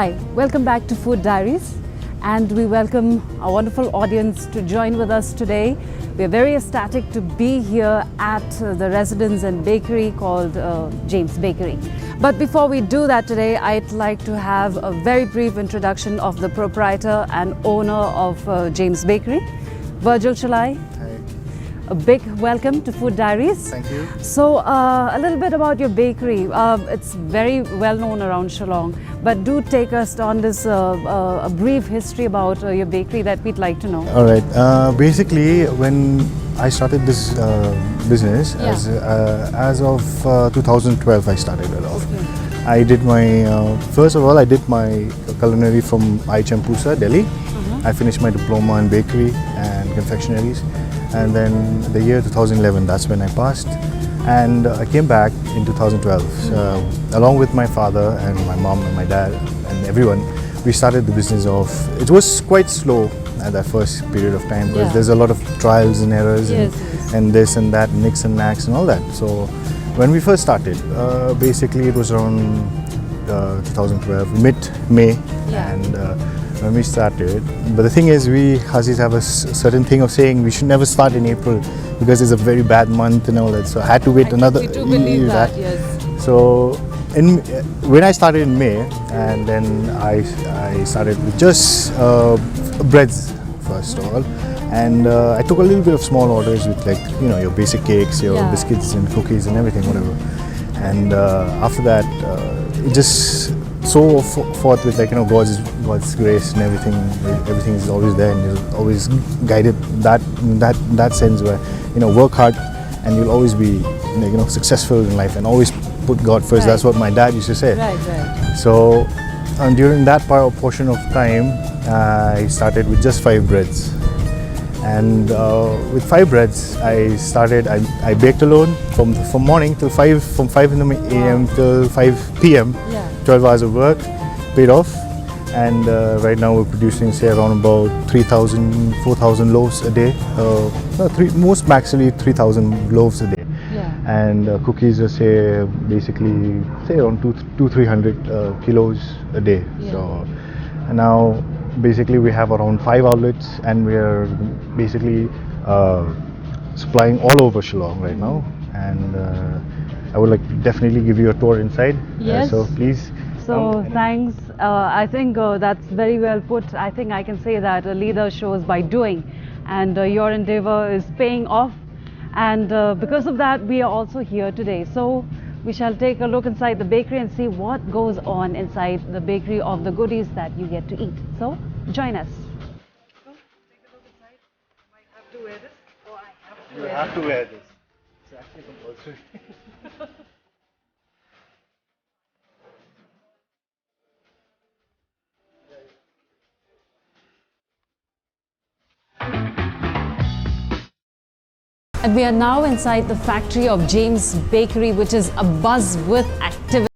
Hi, welcome back to Food Diaries, and we welcome our wonderful audience to join with us today. We are very ecstatic to be here at the residence and bakery called James Bakery. But before we do that today, I'd like to have a very brief introduction of the proprietor and owner of James Bakery, Virgil Shullai. A big welcome to Food Diaries. Thank you. So, a little bit about your bakery. It's very well known around Shillong, but do take us on this a brief history about your bakery that we'd like to know. All right. Basically, when I started this business, as of 2012, I started it off. Okay. I did my first of all, I did my culinary from IHM Delhi. I finished my diploma in bakery and confectionaries. And then the year 2011, that's when I passed. And I came back in 2012. So, along with my father and my mom and my dad and everyone, we started the business of, it was quite slow at that first period of time because there's a lot of trials and errors and this and that, nicks and knacks and all that. So when we first started, basically it was around 2012, mid-May. And when we started, but the thing is, we Hazis have a certain thing of saying we should never start in April because it's a very bad month and all that. So I had to wait another. We do believe that, yes. So when I started in May, and then I started with just breads first of all, and I took a little bit of small orders with your basic cakes, your biscuits and cookies and everything, whatever. And after that, it just so forth with God's grace and everything is always there, and you're always guided that sense where work hard and you'll always be successful in life and always put God first. That's what my dad used to say. Right. So during that portion of time, I started with just 5 breads, and with 5 breads I baked alone from morning till 5, from 5 in the a.m. till 5 p.m. 12 hours of work, paid off, and right now we're producing say around about 3,000, 4,000 loaves a day. Most maximally 3,000 loaves a day. And cookies are basically around 200-300 kilos a day. So and now basically we have around 5 outlets, and we are basically supplying all over Shillong right now. And I would like to definitely give you a tour inside. Yes. So please. So thanks. I think that's very well put. I think I can say that a leader shows by doing, and your endeavor is paying off. And because of that, we are also here today. So we shall take a look inside the bakery and see what goes on inside the bakery of the goodies that you get to eat. So join us. Take a look inside. I might have to wear this. Oh, I have to. You have to wear this. It's actually compulsory. And we are now inside the factory of James Bakery, which is abuzz with activity.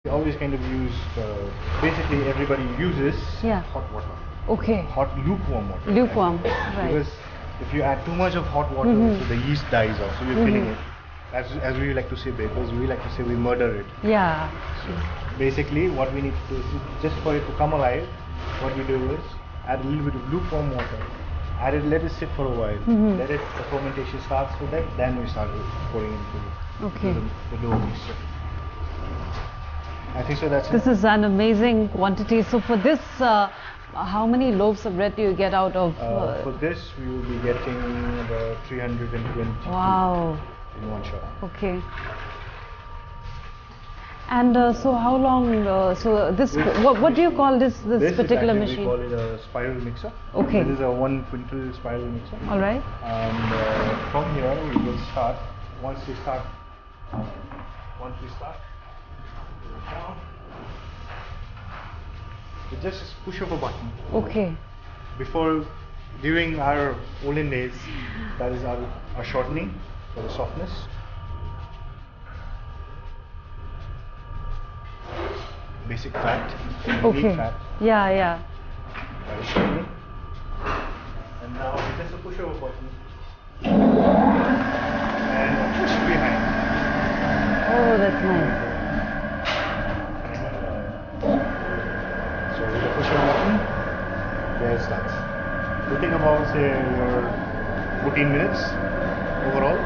We always kind of use, basically everybody uses Yeah. hot water. Okay. Hot lukewarm water. Lukewarm. Right? Right. Because if you add too much of hot water, so the yeast dies off, so you're killing it. As we like to say bakers, we like to say we murder it. Yeah. Basically, what we need to do is just for it to come alive, what we do is add a little bit of lukewarm water, let it sit for a while, let it, the fermentation starts with that, then we start pouring into the dough mixture. I think so. This is an amazing quantity. So for this, how many loaves of bread do you get out of? For this, we will be getting about 320. Wow. In one shot. Okay. And so how long? So this, what do you call this particular machine? We call it a spiral mixer. Okay. This is a 1 quintal spiral mixer. All right. And from here we will start. Once we start. Down. We just push of a button. Okay. During our olden days, that is our shortening for the softness. Basic fat. Okay. Fat. Yeah. That is shortening. And now just a push of a button. And push behind. Oh, that's nice. So with the push of a button, there it starts. We think about say your 14 minutes overall.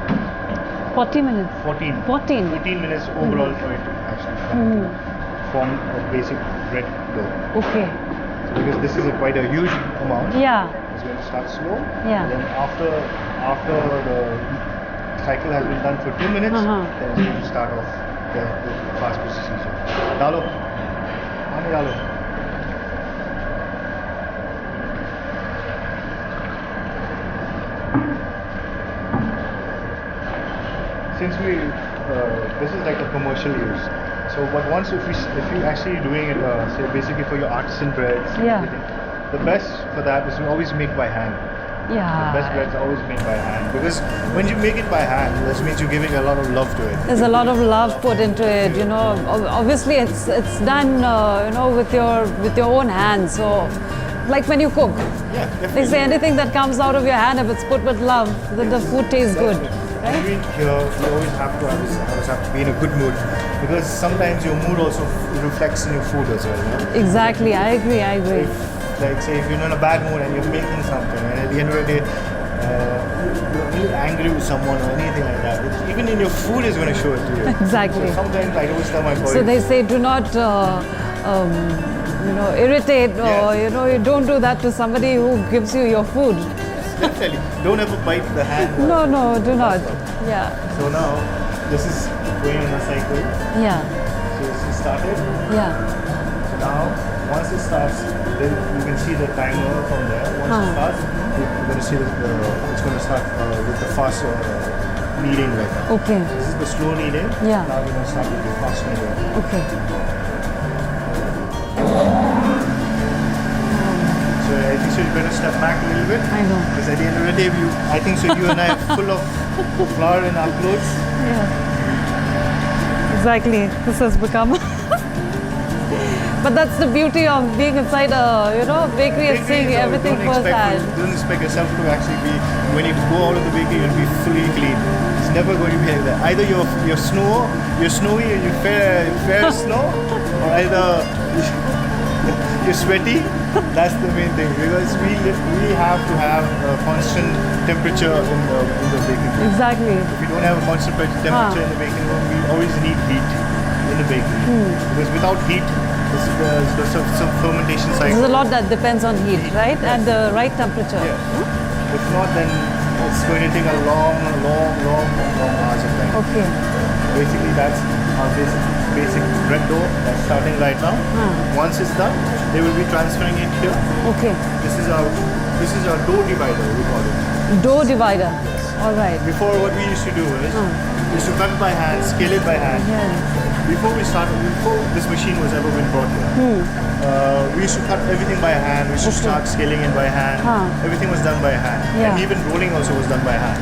40 minutes. 14. 14 minutes overall for it to actually form a basic bread dough. Okay. So because this is quite a huge amount. Yeah. It's going to start slow. Yeah. And then after the cycle has been done for 2 minutes, then it's going to start off the fast processing. Dalo. Ani dalo. Since this is like a commercial use. So, but once if you actually doing it, say basically for your artisan breads, the best for that is to always make by hand. Yeah. The best breads are always made by hand, because when you make it by hand, that means you're giving a lot of love to it. There's a lot of love put into it, you know. Obviously, it's done, you know, with your own hands. So, like when you cook, Yeah, they definitely. say anything that comes out of your hand, if it's put with love, then the food tastes good. And even here, you always have to have to be in a good mood, because sometimes your mood also reflects in your food as well. You know? Exactly, I agree. Like say if you're in a bad mood and you're making something, and at the end of the day you're really angry with someone or anything like that, even in your food is going to show it to you. Exactly. So sometimes I always tell my boys. So they say do not, you know, irritate, or you know, you don't do that to somebody who gives you your food. Definitely. Don't ever bite the hand. No, do not. Yeah. So now this is going on a cycle. Yeah. So this is started. Yeah. So now once it starts, then you can see the timer from there. Once it starts, you're going to see it's going to start with the fast kneading right now. Okay. This is the slow kneading. Yeah. Now we're going to start with the fast kneading. Okay. So I think so you better step back a little bit. I know. Because at the end of the day, I think so you and I are full of flour in our clothes. Yeah. Exactly. This has become. But that's the beauty of being inside a, you know, bakery and seeing everything firsthand. Don't expect yourself to actually be, when you go out of the bakery, you'll be fully clean. It's never going to be like that. Either you're snowy and you fair snow, or either you're sweaty. That's the main thing, because we have to have a constant temperature in the baking room. Exactly. If we don't have a constant temperature in the baking room, we always need heat in the bakery. Because without heat, there's some fermentation cycle. There's a lot that depends on heat, right? And the right temperature. Yeah. If not, then it's going to take a long hours of time. Okay. Basically, that's our basic bread dough that's starting right now. Once it's done, they will be transferring it here. Okay. This is our dough divider, we call it. Dough divider. All right. Before, what we used to do is we used to cut by hand, scale it by hand. Yeah. Before this machine was ever been brought here, we used to cut everything by hand. We used to start scaling it by hand. Everything was done by hand. Yeah. And even rolling also was done by hand.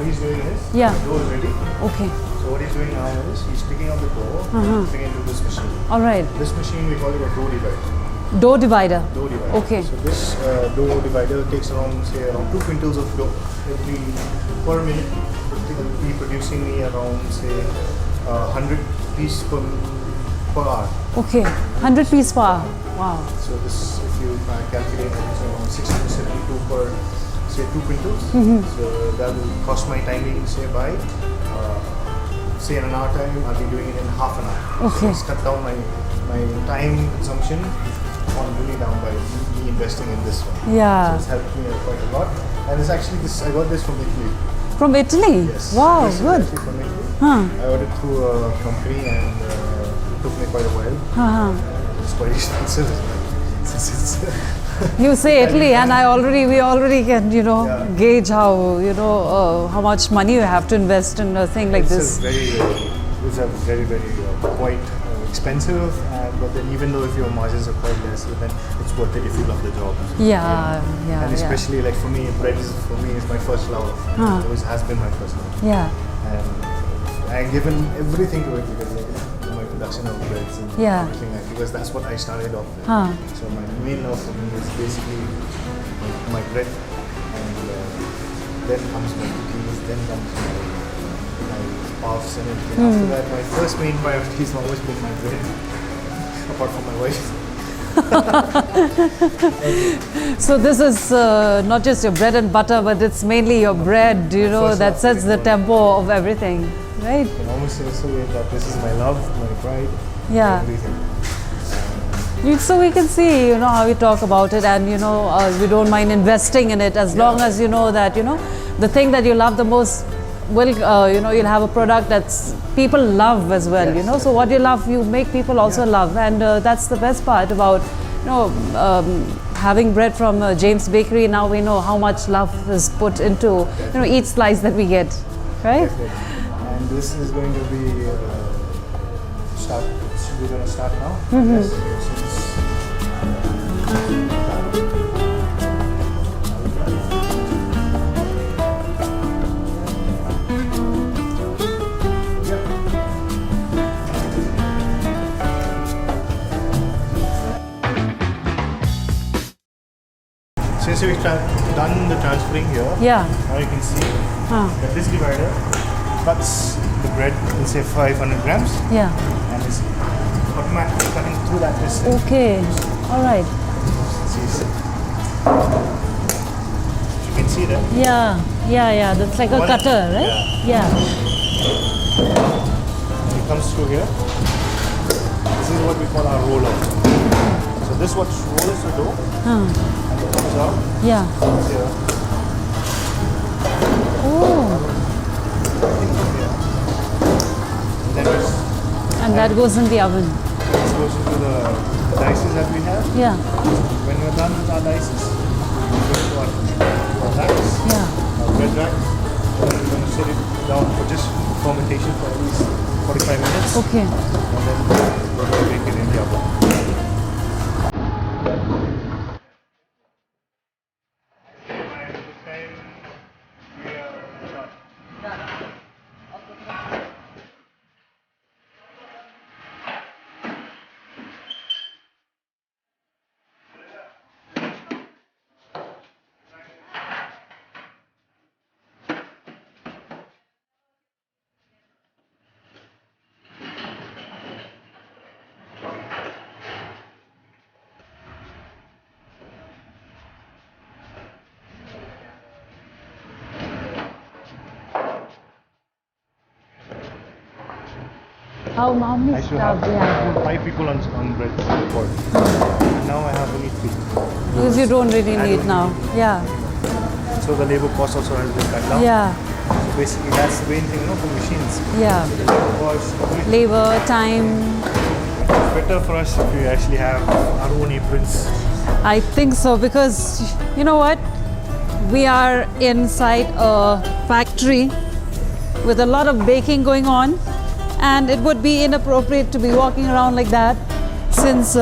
what he's doing is, Yeah. the dough is ready. Okay. So what he's doing now is, he's picking up the dough, putting it into this machine. All right. This machine we call it a dough divider. Dough divider. Dough divider. Okay. So this dough divider takes around, say, around 2 quintals of dough every per minute. It will be producing me around, say, 100 pieces per hour. Okay. 100 piece per hour. Wow. So this, if you calculate, it's around 672 per, say, 2 quintals. So that will cost my timing, say, by, say, in an hour time, I'll be doing it in half an hour. Okay. So it's cut down my time consumption on really down by me investing in this one. Yeah. So it's helped me quite a lot. And it's actually this, I got this from Italy. From Italy? Yes. Wow, This is good. actually from Italy. Huh. I ordered through a company and it took me quite a while. It's quite expensive since it's You say Italy, and we already can, Yeah. gauge how much money you have to invest in a thing like this. It's a very, very quite expensive, but then even though if your margins are quite less, then it's worth it if you love the job. Yeah. And especially like for me, bread is my first love. It always has been my first love. Yeah. And I've given everything to it because like my production of breads and Yeah. everything because that's what I started off with. So my main love for me is basically my bread, and then comes my cookies, then comes my puffs and everything. After that, my first main priority has always been my bread, apart from my wife. So this is not just your bread and butter, but it's mainly your bread, first that love, sets the tempo of everything, right? You can almost say so that this is my love, my pride, Yeah. everything. So we can see, how we talk about it, and we don't mind investing in it as long as you know that the thing that you love the most will you'll have a product that's people love as well. Yes, So what you love, you make people also love, and that's the best part about having bread from James Bakery. Now we know how much love is put into each slice that we get, right? Definitely. And this is going to be start. We're going to start now. Yes, since since we've done the transferring here, now you can see that this divider cuts the bread in say 500 grams. And it's automatically cutting through that distance. Okay, all right. See, you can see that. Yeah. That's like a cutter, right? Yeah. When it comes through here, this is what we call our roller. So this what rolls the dough, and it comes out. Yeah. Comes here. Oh. And that goes in the oven. This goes into the dices that we have. Yeah. When we're done with our dices, we go to our racks, our bread racks. And then we're going to set it down for just fermentation for at least 45 minutes. Okay. And then we're going to bake it in the oven. How many I used to staff have do you have now? 5 people on bread before. And now I have only 3. Because you don't really I need don't now. really Yeah. So the labor cost also has been cut down. Yeah. So basically that's the main thing, for machines. Yeah. So the labor cost, everything. Labor, time. It's better for us if we actually have our own aprons. I think so, because you know what? We are inside a factory with a lot of baking going on, and it would be inappropriate to be walking around like that, since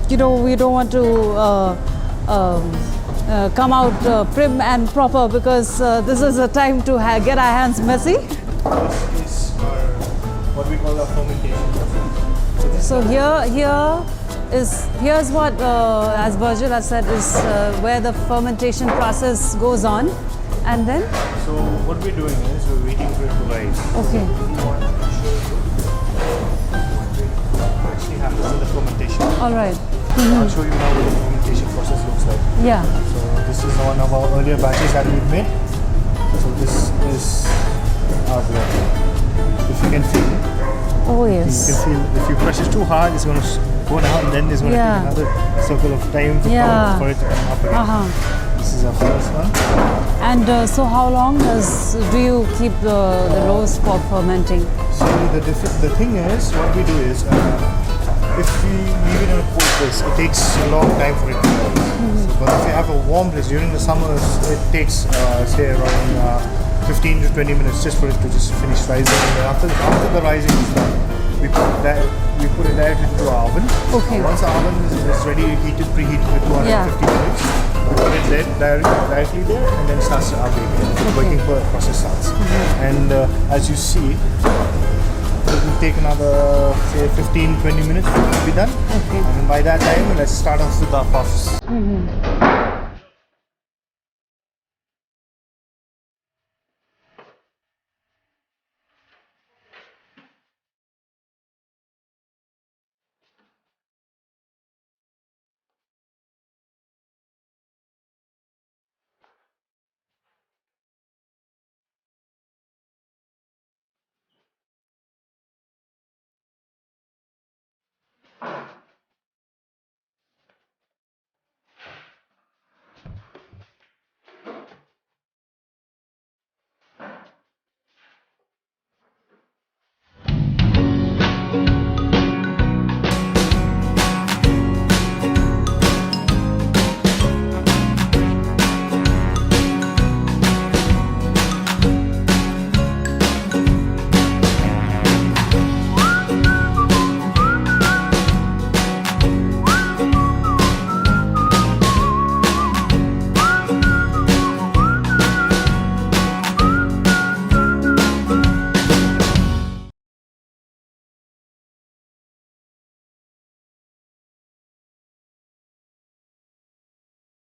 we don't want to come out prim and proper, because this is a time to get our hands messy. This is what we call a fermentation process. So here's what, as Virgil has said, is where the fermentation process goes on, and then. So what we're doing is we're waiting for it to rise. Okay. What actually happens in the fermentation. All right. I'll show you now what the fermentation process looks like. Yeah. So this is one of our earlier batches that we've made. So this is our bread. If you can feel it. Oh You yes. can feel if you press it too hard, it's going to go down, and then it's going to Yeah. take another circle of time to Yeah. for it to come up again. This is our first one. And so how long do you keep the roast for fermenting? So the thing is, what we do is, if we leave it in a cold place, it takes a long time for it to rise. So, but if you have a warm place during the summers, it takes say around 15 to 20 minutes just for it to just finish rising. And then after the rising is done, we put it directly into our oven. Okay. Once the oven is ready, preheated with 250 minutes, we put it there directly there, and then it starts our baking. The baking process starts. And as you see, it will take another say 15-20 minutes to be done. Okay. And by that time, let's start off with our puffs.